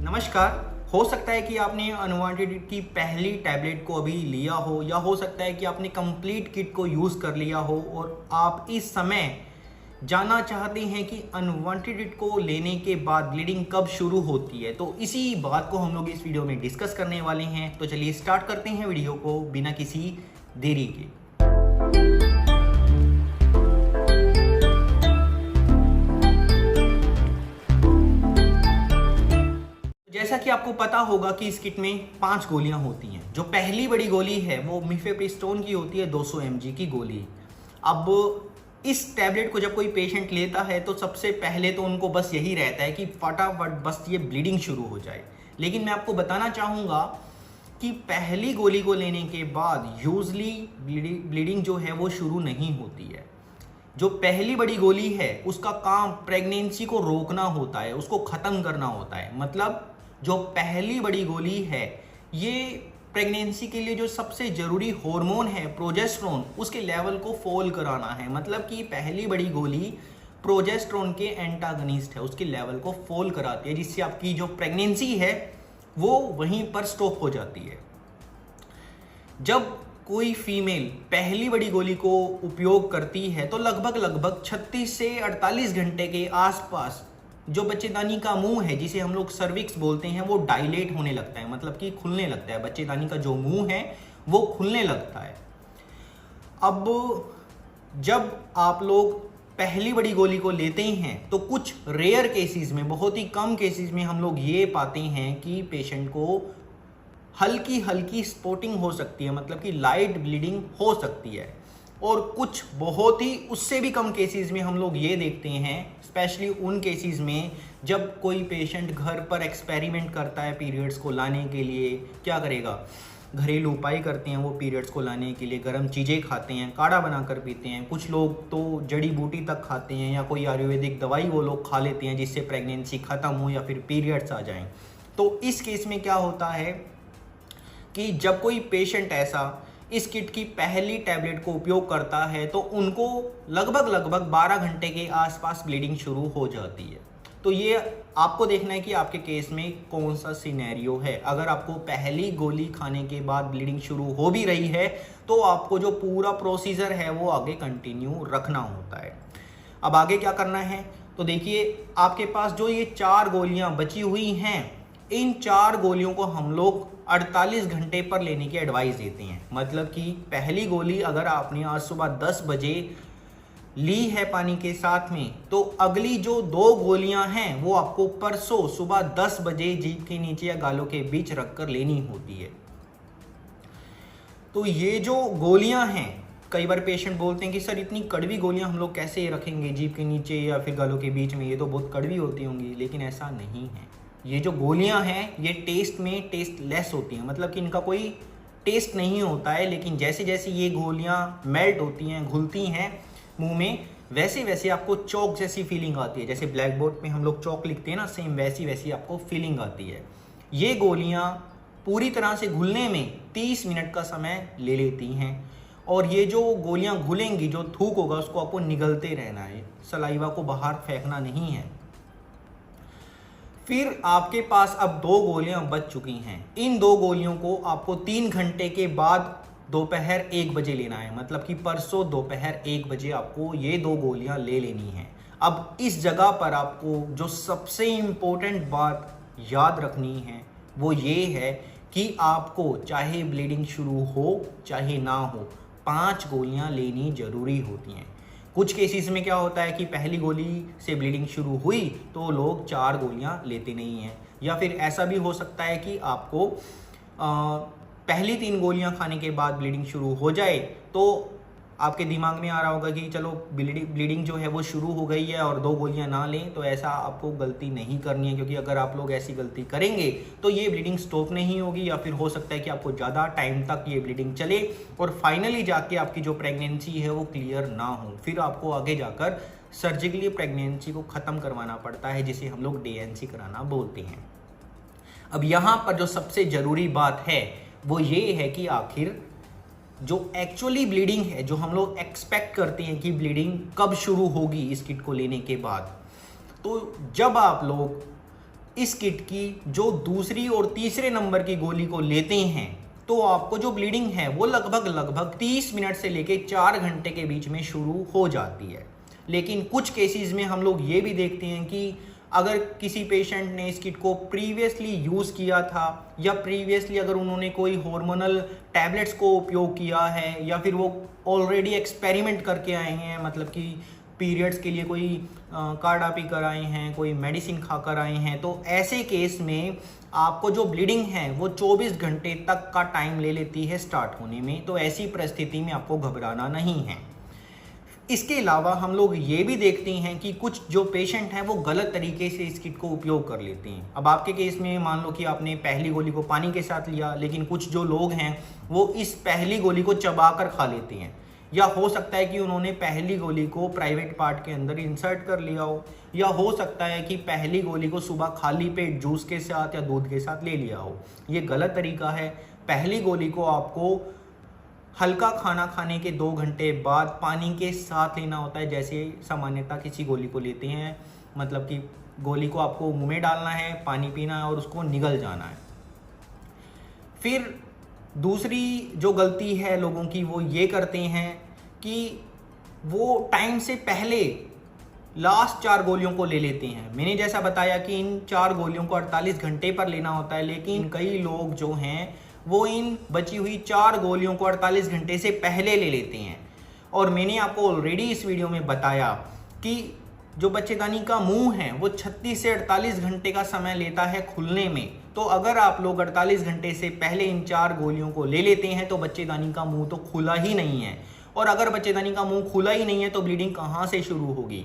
नमस्कार। हो सकता है कि आपने अनवांटेड की पहली टैबलेट को अभी लिया हो, या हो सकता है कि आपने कंप्लीट किट को यूज़ कर लिया हो और आप इस समय जानना चाहते हैं कि अनवांटेड को लेने के बाद ब्लीडिंग कब शुरू होती है। तो इसी बात को हम लोग इस वीडियो में डिस्कस करने वाले हैं। तो चलिए स्टार्ट करते हैं वीडियो को बिना किसी देरी के। जैसा कि आपको पता होगा कि इस किट में 5 गोलियां होती हैं। जो पहली बड़ी गोली है वो मिफेप्रिस्टोन की होती है, 200 mg की गोली। अब इस टैबलेट को जब कोई पेशेंट लेता है तो सबसे पहले तो उनको बस यही रहता है कि फटाफट बस ये ब्लीडिंग शुरू हो जाए। लेकिन मैं आपको बताना चाहूँगा कि पहली गोली को लेने के बाद यूजली ब्लीडिंग जो है वो शुरू नहीं होती है। जो पहली बड़ी गोली है उसका काम प्रेगनेंसी को रोकना होता है, उसको ख़त्म करना होता है। मतलब जो पहली बड़ी गोली है ये प्रेगनेंसी के लिए जो सबसे ज़रूरी हार्मोन है प्रोजेस्टेरोन, उसके लेवल को फॉल कराना है। मतलब कि पहली बड़ी गोली प्रोजेस्टेरोन के एंटागनिस्ट है, उसके लेवल को फॉल कराती है, जिससे आपकी जो प्रेगनेंसी है वो वहीं पर स्टॉप हो जाती है। जब कोई फीमेल पहली बड़ी गोली को उपयोग करती है तो लगभग 36 से 48 घंटे के आसपास जो बच्चेदानी का मुंह है, जिसे हम लोग सर्विक्स बोलते हैं, वो डायलेट होने लगता है। मतलब कि खुलने लगता है। बच्चेदानी का जो मुंह है वो खुलने लगता है। अब जब आप लोग पहली बड़ी गोली को लेते हैं तो कुछ रेयर केसेस में, बहुत ही कम केसेस में हम लोग ये पाते हैं कि पेशेंट को हल्की स्पॉटिंग हो सकती है, मतलब कि लाइट ब्लीडिंग हो सकती है। और कुछ बहुत ही उससे भी कम केसेस में हम लोग ये देखते हैं, स्पेशली उन केसेस में जब कोई पेशेंट घर पर एक्सपेरिमेंट करता है पीरियड्स को लाने के लिए। क्या करेगा, घरेलू उपाय करते हैं वो पीरियड्स को लाने के लिए। गर्म चीज़ें खाते हैं, काढ़ा बनाकर पीते हैं, कुछ लोग तो जड़ी बूटी तक खाते हैं, या कोई आयुर्वेदिक दवाई वो लोग खा लेते हैं जिससे प्रेगनेंसी ख़त्म हो या फिर पीरियड्स आ जाएं। तो इस केस में क्या होता है कि जब कोई पेशेंट ऐसा इस किट की पहली टैबलेट को उपयोग करता है तो उनको लगभग 12 घंटे के आसपास ब्लीडिंग शुरू हो जाती है। तो ये आपको देखना है कि आपके केस में कौन सा सिनेरियो है। अगर आपको पहली गोली खाने के बाद ब्लीडिंग शुरू हो भी रही है तो आपको जो पूरा प्रोसीजर है वो आगे कंटिन्यू रखना होता है। अब आगे क्या करना है, तो देखिए आपके पास जो ये 4 गोलियां बची हुई हैं, इन 4 गोलियों को हम लोग 48 घंटे पर लेने की एडवाइस देते हैं। मतलब कि पहली गोली अगर आपने आज सुबह 10 बजे ली है पानी के साथ में, तो अगली जो 2 गोलियां हैं वो आपको परसों सुबह 10 बजे जीभ के नीचे या गालों के बीच रखकर लेनी होती है। तो ये जो गोलियां हैं, कई बार पेशेंट बोलते हैं कि सर इतनी कड़वी गोलियां हम लोग कैसे रखेंगे जीभ के नीचे या फिर गालों के बीच में, ये तो बहुत कड़वी होती होंगी। लेकिन ऐसा नहीं है। ये जो गोलियां हैं ये टेस्ट में टेस्टलेस होती हैं, मतलब कि इनका कोई टेस्ट नहीं होता है। लेकिन जैसे जैसे ये गोलियां मेल्ट होती हैं, घुलती हैं मुंह में, वैसे वैसे आपको चौक जैसी फीलिंग आती है। जैसे ब्लैक बोर्ड पे हम लोग चौक लिखते हैं ना, सेम वैसी वैसी आपको फीलिंग आती है। ये गोलियां पूरी तरह से घुलने में 30 मिनट का समय ले लेती हैं। और ये जो गोलियां घुलेंगी, जो थूक होगा उसको आपको निगलते रहना है, सलाइवा को बाहर फेंकना नहीं है। फिर आपके पास अब 2 गोलियां बच चुकी हैं। इन 2 गोलियों को आपको 3 घंटे के बाद दोपहर 1 बजे लेना है। मतलब कि परसों दोपहर 1 बजे आपको ये 2 गोलियां ले लेनी है। अब इस जगह पर आपको जो सबसे इम्पोर्टेंट बात याद रखनी है वो ये है कि आपको चाहे ब्लीडिंग शुरू हो चाहे ना हो, 5 गोलियां लेनी जरूरी होती हैं। कुछ केसेस में क्या होता है कि पहली गोली से ब्लीडिंग शुरू हुई तो लोग 4 गोलियां लेते नहीं हैं। या फिर ऐसा भी हो सकता है कि आपको पहली 3 गोलियां खाने के बाद ब्लीडिंग शुरू हो जाए तो आपके दिमाग में आ रहा होगा कि चलो ब्लीडिंग जो है वो शुरू हो गई है और 2 गोलियां ना लें। तो ऐसा आपको गलती नहीं करनी है, क्योंकि अगर आप लोग ऐसी गलती करेंगे तो ये ब्लीडिंग स्टॉप नहीं होगी, या फिर हो सकता है कि आपको ज़्यादा टाइम तक ये ब्लीडिंग चले और फाइनली जाके आपकी जो प्रेगनेंसी है वो क्लियर ना हो। फिर आपको आगे जाकर सर्जिकली प्रेगनेंसी को ख़त्म करवाना पड़ता है, जिसे हम लोग DNC कराना बोलते हैं। अब यहाँ पर जो सबसे ज़रूरी बात है वो ये है कि आखिर जो एक्चुअली ब्लीडिंग है, जो हम लोग एक्सपेक्ट करते हैं कि ब्लीडिंग कब शुरू होगी इस किट को लेने के बाद, तो जब आप लोग इस किट की जो दूसरी और तीसरे नंबर की गोली को लेते हैं तो आपको जो ब्लीडिंग है वो लगभग 30 मिनट से लेके 4 घंटे के बीच में शुरू हो जाती है। लेकिन कुछ केसेस में हम लोग ये भी देखते हैं कि अगर किसी पेशेंट ने इस किट को प्रीवियसली यूज़ किया था या प्रीवियसली अगर उन्होंने कोई हार्मोनल टैबलेट्स को उपयोग किया है या फिर वो ऑलरेडी एक्सपेरिमेंट करके आए हैं, मतलब कि पीरियड्स के लिए कोई कार्डापी कराए हैं, कोई मेडिसिन खाकर आए हैं, तो ऐसे केस में आपको जो ब्लीडिंग है वो 24 घंटे तक का टाइम ले लेती है स्टार्ट होने में। तो ऐसी परिस्थिति में आपको घबराना नहीं है। इसके अलावा हम लोग ये भी देखते हैं कि कुछ जो पेशेंट हैं वो गलत तरीके से इस किट को उपयोग कर लेते हैं। अब आपके केस में मान लो कि आपने पहली गोली को पानी के साथ लिया, लेकिन कुछ जो लोग हैं वो इस पहली गोली को चबाकर खा लेते हैं, या हो सकता है कि उन्होंने पहली गोली को प्राइवेट पार्ट के अंदर इंसर्ट कर लिया हो, या हो सकता है कि पहली गोली को सुबह खाली पेट जूस के साथ या दूध के साथ ले लिया हो। ये गलत तरीका है। पहली गोली को आपको हल्का खाना खाने के 2 घंटे बाद पानी के साथ लेना होता है, जैसे सामान्यतः किसी गोली को लेते हैं। मतलब कि गोली को आपको मुंह में डालना है, पानी पीना है और उसको निगल जाना है। फिर दूसरी जो गलती है लोगों की वो ये करते हैं कि वो टाइम से पहले लास्ट 4 गोलियों को ले लेते हैं। मैंने जैसा बताया कि इन 4 गोलियों को 48 घंटे पर लेना होता है, लेकिन कई लोग जो हैं वो इन बची हुई 4 गोलियों को 48 घंटे से पहले ले लेते हैं। और मैंने आपको ऑलरेडी इस वीडियो में बताया कि जो बच्चेदानी का मुंह है वो 36 से 48 घंटे का समय लेता है खुलने में। तो अगर आप लोग 48 घंटे से पहले इन 4 गोलियों को ले लेते हैं तो बच्चेदानी का मुंह तो खुला ही नहीं है, और अगर बच्चेदानी का मुंह खुला ही नहीं है तो ब्लीडिंग कहाँ से शुरू होगी।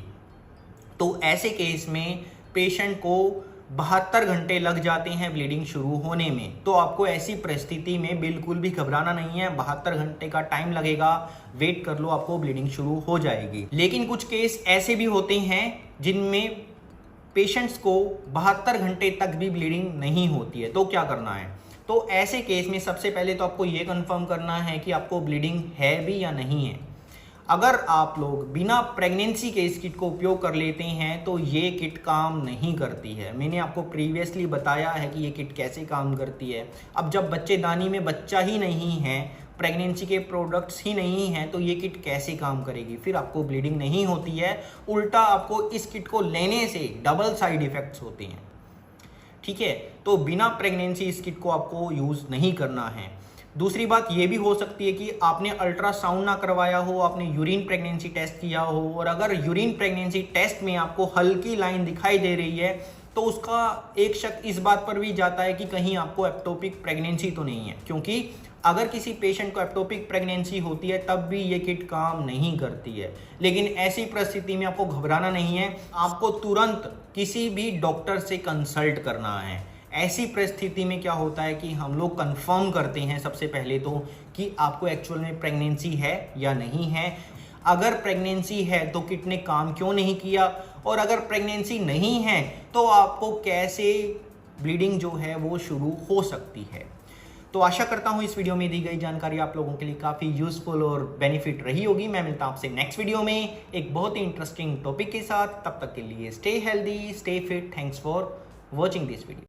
तो ऐसे केस में पेशेंट को 72 घंटे लग जाते हैं ब्लीडिंग शुरू होने में। तो आपको ऐसी परिस्थिति में बिल्कुल भी घबराना नहीं है। 72 घंटे का टाइम लगेगा, वेट कर लो, आपको ब्लीडिंग शुरू हो जाएगी। लेकिन कुछ केस ऐसे भी होते हैं जिनमें पेशेंट्स को 72 घंटे तक भी ब्लीडिंग नहीं होती है। तो क्या करना है? तो ऐसे केस में सबसे पहले तो आपको ये कंफर्म करना है कि आपको ब्लीडिंग है भी या नहीं है। अगर आप लोग बिना प्रेगनेंसी के इस किट को उपयोग कर लेते हैं तो ये किट काम नहीं करती है। मैंने आपको प्रीवियसली बताया है कि ये किट कैसे काम करती है। अब जब बच्चेदानी में बच्चा ही नहीं है, प्रेगनेंसी के प्रोडक्ट्स ही नहीं हैं, तो ये किट कैसे काम करेगी? फिर आपको ब्लीडिंग नहीं होती है, उल्टा आपको इस किट को लेने से डबल साइड इफ़ेक्ट्स होते हैं। ठीक है, तो बिना प्रेगनेंसी इस किट को आपको यूज़ नहीं करना है। दूसरी बात ये भी हो सकती है कि आपने अल्ट्रासाउंड ना करवाया हो, आपने यूरिन प्रेगनेंसी टेस्ट किया हो, और अगर यूरिन प्रेगनेंसी टेस्ट में आपको हल्की लाइन दिखाई दे रही है तो उसका एक शक इस बात पर भी जाता है कि कहीं आपको एक्टोपिक प्रेगनेंसी तो नहीं है। क्योंकि अगर किसी पेशेंट को एक्टोपिक प्रेगनेंसी होती है तब भी ये किट काम नहीं करती है। लेकिन ऐसी परिस्थिति में आपको घबराना नहीं है, आपको तुरंत किसी भी डॉक्टर से कंसल्ट करना है। ऐसी परिस्थिति में क्या होता है कि हम लोग कंफर्म करते हैं सबसे पहले तो कि आपको एक्चुअल में प्रेगनेंसी है या नहीं है। अगर प्रेगनेंसी है तो किट ने काम क्यों नहीं किया, और अगर प्रेगनेंसी नहीं है तो आपको कैसे ब्लीडिंग जो है वो शुरू हो सकती है। तो आशा करता हूँ इस वीडियो में दी गई जानकारी आप लोगों के लिए काफ़ी यूजफुल और बेनिफिट रही होगी। मैं मिलता हूँ आपसे नेक्स्ट वीडियो में एक बहुत ही इंटरेस्टिंग टॉपिक के साथ। तब तक के लिए stay healthy, stay fit. Thanks for watching this video.